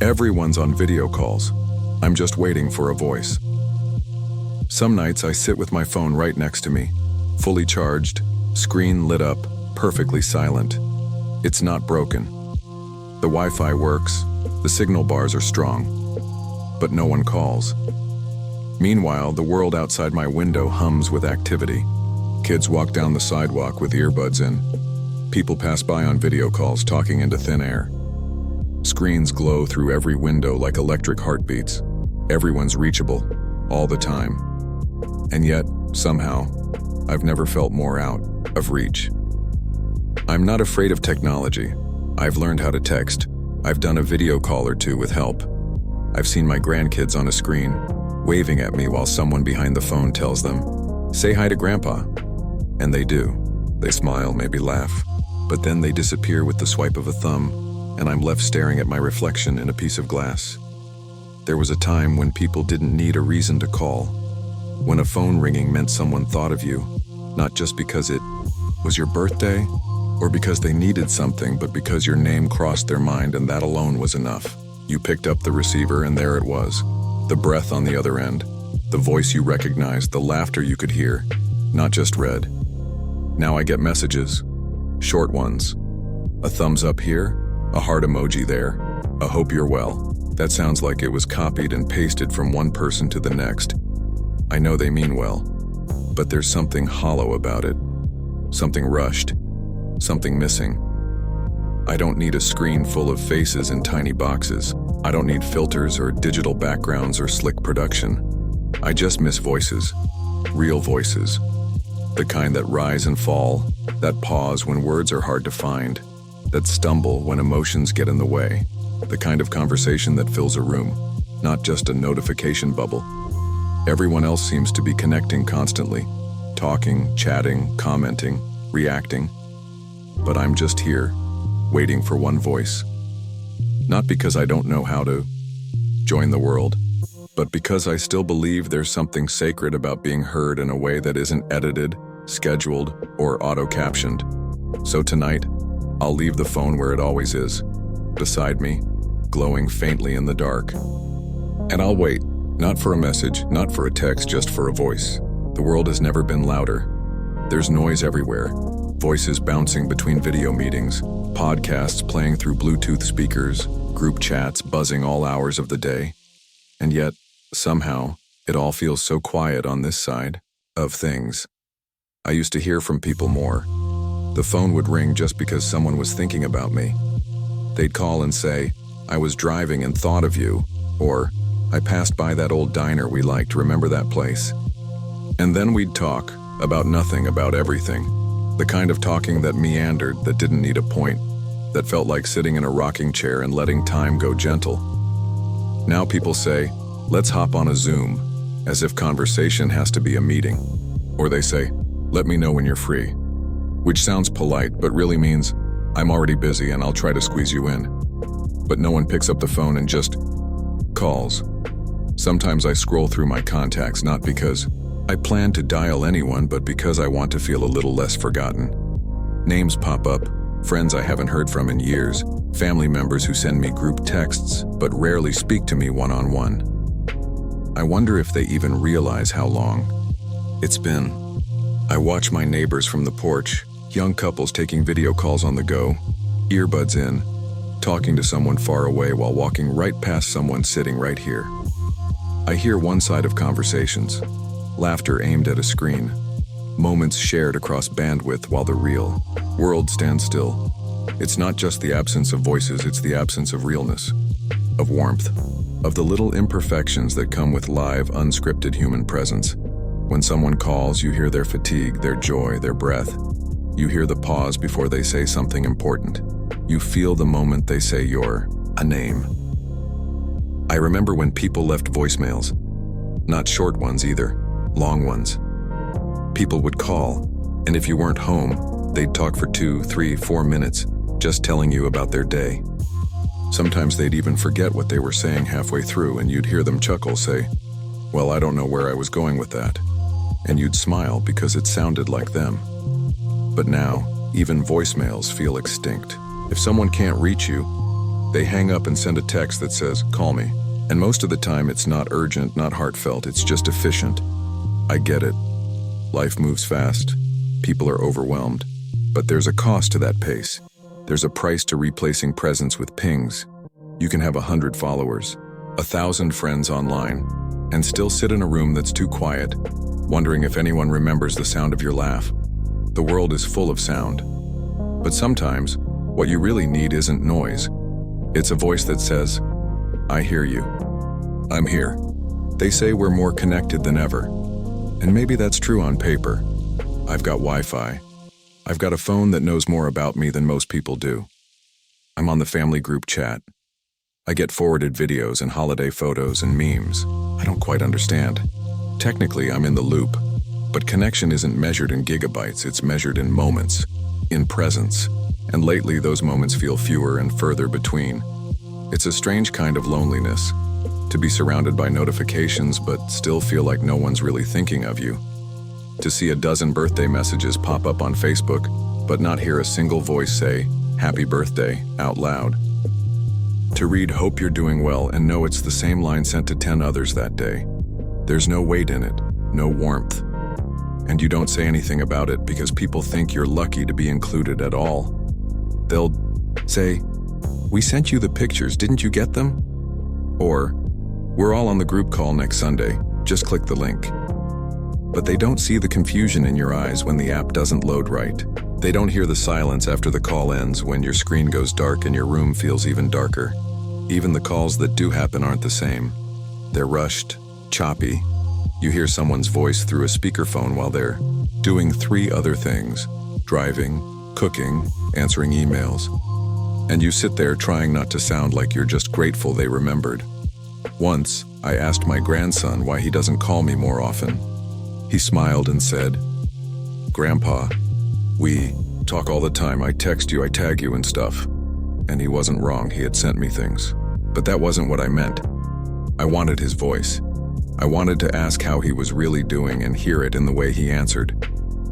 Everyone's on video calls. I'm just waiting for a voice. Some nights I sit with my phone right next to me, fully charged, screen lit up, perfectly silent. It's not broken. The Wi-Fi works, the signal bars are strong, but no one calls. Meanwhile, the world outside my window hums with activity. Kids walk down the sidewalk with earbuds in. People pass by on video calls talking into thin air. Screens glow through every window like electric heartbeats. Everyone's reachable, all the time. And yet, somehow, I've never felt more out of reach. I'm not afraid of technology. I've learned how to text. I've done a video call or two with help. I've seen my grandkids on a screen, waving at me while someone behind the phone tells them, "Say hi to Grandpa." And they do. They smile, maybe laugh, but then they disappear with the swipe of a thumb, and I'm left staring at my reflection in a piece of glass. There was a time when people didn't need a reason to call, when a phone ringing meant someone thought of you, not just because it was your birthday, or because they needed something, but because your name crossed their mind, and that alone was enough. You picked up the receiver, and there it was. The breath on the other end, the voice you recognized, the laughter you could hear, not just read. Now I get messages, short ones. A thumbs up here, a heart emoji there, a hope you're well. That sounds like it was copied and pasted from one person to the next. I know they mean well, but there's something hollow about it. Something rushed, something missing. I don't need a screen full of faces in tiny boxes. I don't need filters or digital backgrounds or slick production. I just miss voices, real voices. The kind that rise and fall, that pause when words are hard to find, that stumble when emotions get in the way. The kind of conversation that fills a room, not just a notification bubble. Everyone else seems to be connecting constantly, talking, chatting, commenting, reacting. But I'm just here, waiting for one voice. Not because I don't know how to join the world, but because I still believe there's something sacred about being heard in a way that isn't edited, scheduled, or auto-captioned. So tonight, I'll leave the phone where it always is, beside me, glowing faintly in the dark. And I'll wait, not for a message, not for a text, just for a voice. The world has never been louder. There's noise everywhere, voices bouncing between video meetings, podcasts playing through Bluetooth speakers, group chats buzzing all hours of the day. And yet, somehow, it all feels so quiet on this side of things. I used to hear from people more. The phone would ring just because someone was thinking about me. They'd call and say, "I was driving and thought of you," or "I passed by that old diner we liked, remember that place?" And then we'd talk about nothing, about everything. The kind of talking that meandered, that didn't need a point, that felt like sitting in a rocking chair and letting time go gentle. Now people say, "Let's hop on a Zoom," as if conversation has to be a meeting. Or they say, "Let me know when you're free," which sounds polite but really means, "I'm already busy and I'll try to squeeze you in." But no one picks up the phone and just calls. Sometimes I scroll through my contacts not because I plan to dial anyone, but because I want to feel a little less forgotten. Names pop up, friends I haven't heard from in years, family members who send me group texts but rarely speak to me one-on-one. I wonder if they even realize how long it's been. I watch my neighbors from the porch, young couples taking video calls on the go, earbuds in, talking to someone far away while walking right past someone sitting right here. I hear one side of conversations, laughter aimed at a screen, moments shared across bandwidth while the real world stands still. It's not just the absence of voices, it's the absence of realness, of warmth, of the little imperfections that come with live, unscripted human presence. When someone calls, you hear their fatigue, their joy, their breath. You hear the pause before they say something important. You feel the moment they say a name. I remember when people left voicemails, not short ones either, long ones. People would call, and if you weren't home, they'd talk for 2, 3, 4 minutes, just telling you about their day. Sometimes they'd even forget what they were saying halfway through, and you'd hear them chuckle, say, "Well, I don't know where I was going with that." And you'd smile because it sounded like them. But now, even voicemails feel extinct. If someone can't reach you, They hang up and send a text that says, "Call me." And most of the time it's not urgent, not heartfelt, it's just efficient. I get it. Life moves fast. People are overwhelmed. But there's a cost to that pace. There's a price to replacing presence with pings. You can have 100 followers, 1,000 friends online, and still sit in a room that's too quiet, wondering if anyone remembers the sound of your laugh. The world is full of sound. But sometimes, what you really need isn't noise. It's a voice that says, "I hear you. I'm here." They say we're more connected than ever. And maybe that's true on paper. I've got Wi-Fi. I've got a phone that knows more about me than most people do. I'm on the family group chat. I get forwarded videos and holiday photos and memes. I don't quite understand. Technically, I'm in the loop. But connection isn't measured in gigabytes, it's measured in moments, in presence. And lately, those moments feel fewer and further between. It's a strange kind of loneliness, to be surrounded by notifications but still feel like no one's really thinking of you. To see a dozen birthday messages pop up on Facebook, but not hear a single voice say, "Happy birthday," out loud. To read "Hope you're doing well" and know it's the same line sent to 10 others that day. There's no weight in it, no warmth. And you don't say anything about it because people think you're lucky to be included at all. They'll say, "We sent you the pictures, didn't you get them?" Or, "We're all on the group call next Sunday, just click the link." But they don't see the confusion in your eyes when the app doesn't load right. They don't hear the silence after the call ends when your screen goes dark and your room feels even darker. Even the calls that do happen aren't the same. They're rushed, choppy. You hear someone's voice through a speakerphone while they're doing 3 other things: driving, cooking, answering emails. And you sit there trying not to sound like you're just grateful they remembered. Once, I asked my grandson why he doesn't call me more often. He smiled and said, "Grandpa, we talk all the time. I text you, I tag you and stuff." And he wasn't wrong, he had sent me things. But that wasn't what I meant. I wanted his voice. I wanted to ask how he was really doing and hear it in the way he answered.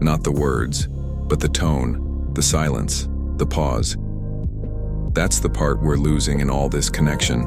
Not the words, but the tone, the silence, the pause. That's the part we're losing in all this connection.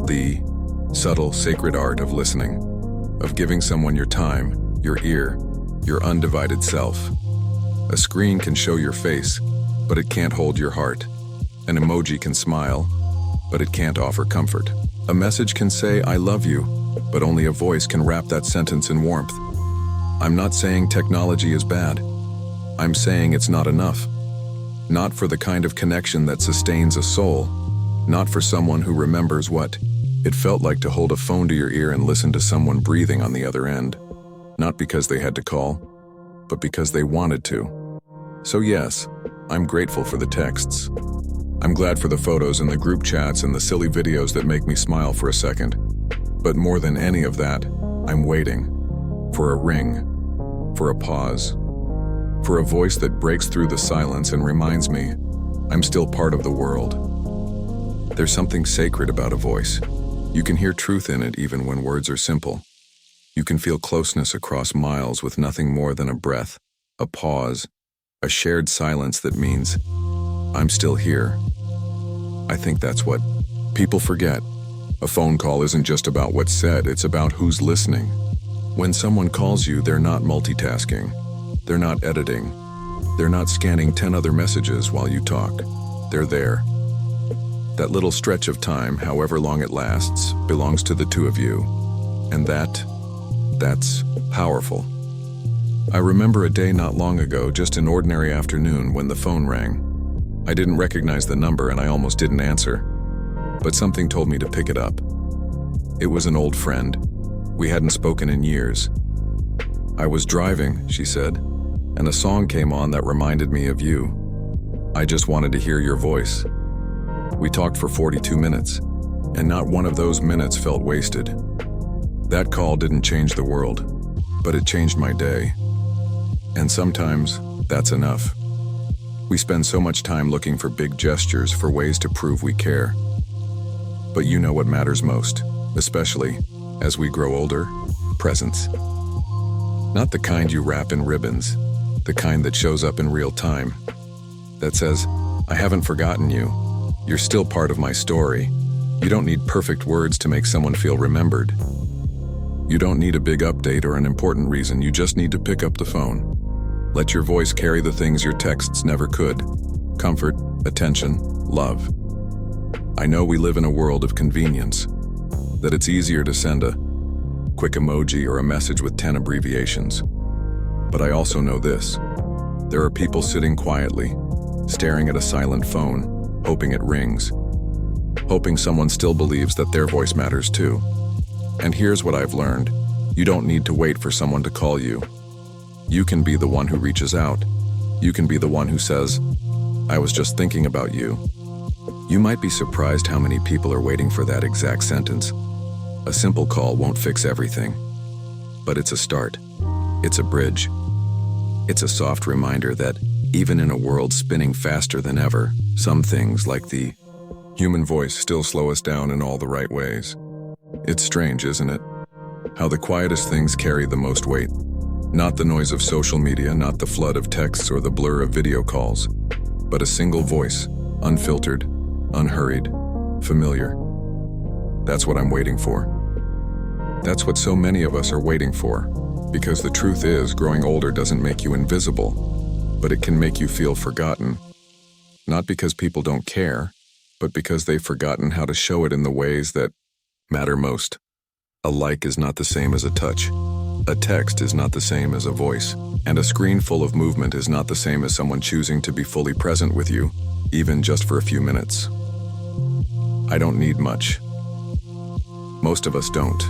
The subtle, sacred art of listening, of giving someone your time, your ear, your undivided self. A screen can show your face, but it can't hold your heart. An emoji can smile, but it can't offer comfort. A message can say, "I love you," but only a voice can wrap that sentence in warmth. I'm not saying technology is bad. I'm saying it's not enough. Not for the kind of connection that sustains a soul. Not for someone who remembers what it felt like to hold a phone to your ear and listen to someone breathing on the other end. Not because they had to call, but because they wanted to. So yes, I'm grateful for the texts. I'm glad for the photos and the group chats and the silly videos that make me smile for a second. But more than any of that, I'm waiting. For a ring. For a pause. For a voice that breaks through the silence and reminds me I'm still part of the world. There's something sacred about a voice. You can hear truth in it even when words are simple. You can feel closeness across miles with nothing more than a breath, a pause, a shared silence that means I'm still here. I think that's what people forget. A phone call isn't just about what's said, it's about who's listening. When someone calls you, they're not multitasking. They're not editing. They're not scanning 10 other messages while you talk. They're there. That little stretch of time, however long it lasts, belongs to the two of you. And that's powerful. I remember a day not long ago, just an ordinary afternoon, when the phone rang. I didn't recognize the number and I almost didn't answer. But something told me to pick it up. It was an old friend. We hadn't spoken in years. "I was driving," she said, "and a song came on that reminded me of you. I just wanted to hear your voice." We talked for 42 minutes, and not one of those minutes felt wasted. That call didn't change the world, but it changed my day. And sometimes, that's enough. We spend so much time looking for big gestures, for ways to prove we care. But you know what matters most, especially as we grow older? Presence. Not the kind you wrap in ribbons, the kind that shows up in real time. That says, "I haven't forgotten you. You're still part of my story. You don't need perfect words to make someone feel remembered. You don't need a big update or an important reason, you just need to pick up the phone. Let your voice carry the things your texts never could. Comfort, attention, love. I know we live in a world of convenience, that it's easier to send a quick emoji or a message with 10 abbreviations. But I also know this. There are people sitting quietly, staring at a silent phone, hoping it rings, hoping someone still believes that their voice matters too. And here's what I've learned. You don't need to wait for someone to call you. You can be the one who reaches out. You can be the one who says, "I was just thinking about you." You might be surprised how many people are waiting for that exact sentence. A simple call won't fix everything, but it's a start. It's a bridge. It's a soft reminder that even in a world spinning faster than ever, some things like the human voice still slow us down in all the right ways. It's strange, isn't it? How the quietest things carry the most weight. Not the noise of social media, not the flood of texts or the blur of video calls, but a single voice, unfiltered, unhurried, familiar. That's what I'm waiting for. That's what so many of us are waiting for, because the truth is, growing older doesn't make you invisible, but it can make you feel forgotten. Not because people don't care, but because they've forgotten how to show it in the ways that matter most. A like is not the same as a touch. A text is not the same as a voice. And a screen full of movement is not the same as someone choosing to be fully present with you, even just for a few minutes. I don't need much. Most of us don't.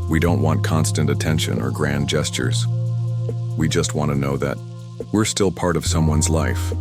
We don't want constant attention or grand gestures. We just want to know that we're still part of someone's life.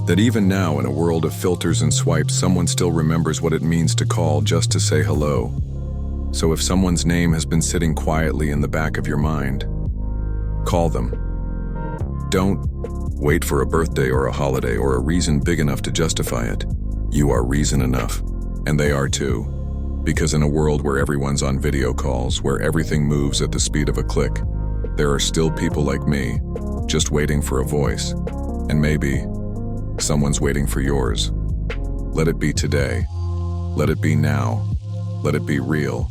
That even now, in a world of filters and swipes, someone still remembers what it means to call just to say hello. So if someone's name has been sitting quietly in the back of your mind, call them. Don't wait for a birthday or a holiday or a reason big enough to justify it. You are reason enough, and they are too. Because in a world where everyone's on video calls, where everything moves at the speed of a click, there are still people like me, just waiting for a voice. And maybe someone's waiting for yours. Let it be today. Let it be now. Let it be real.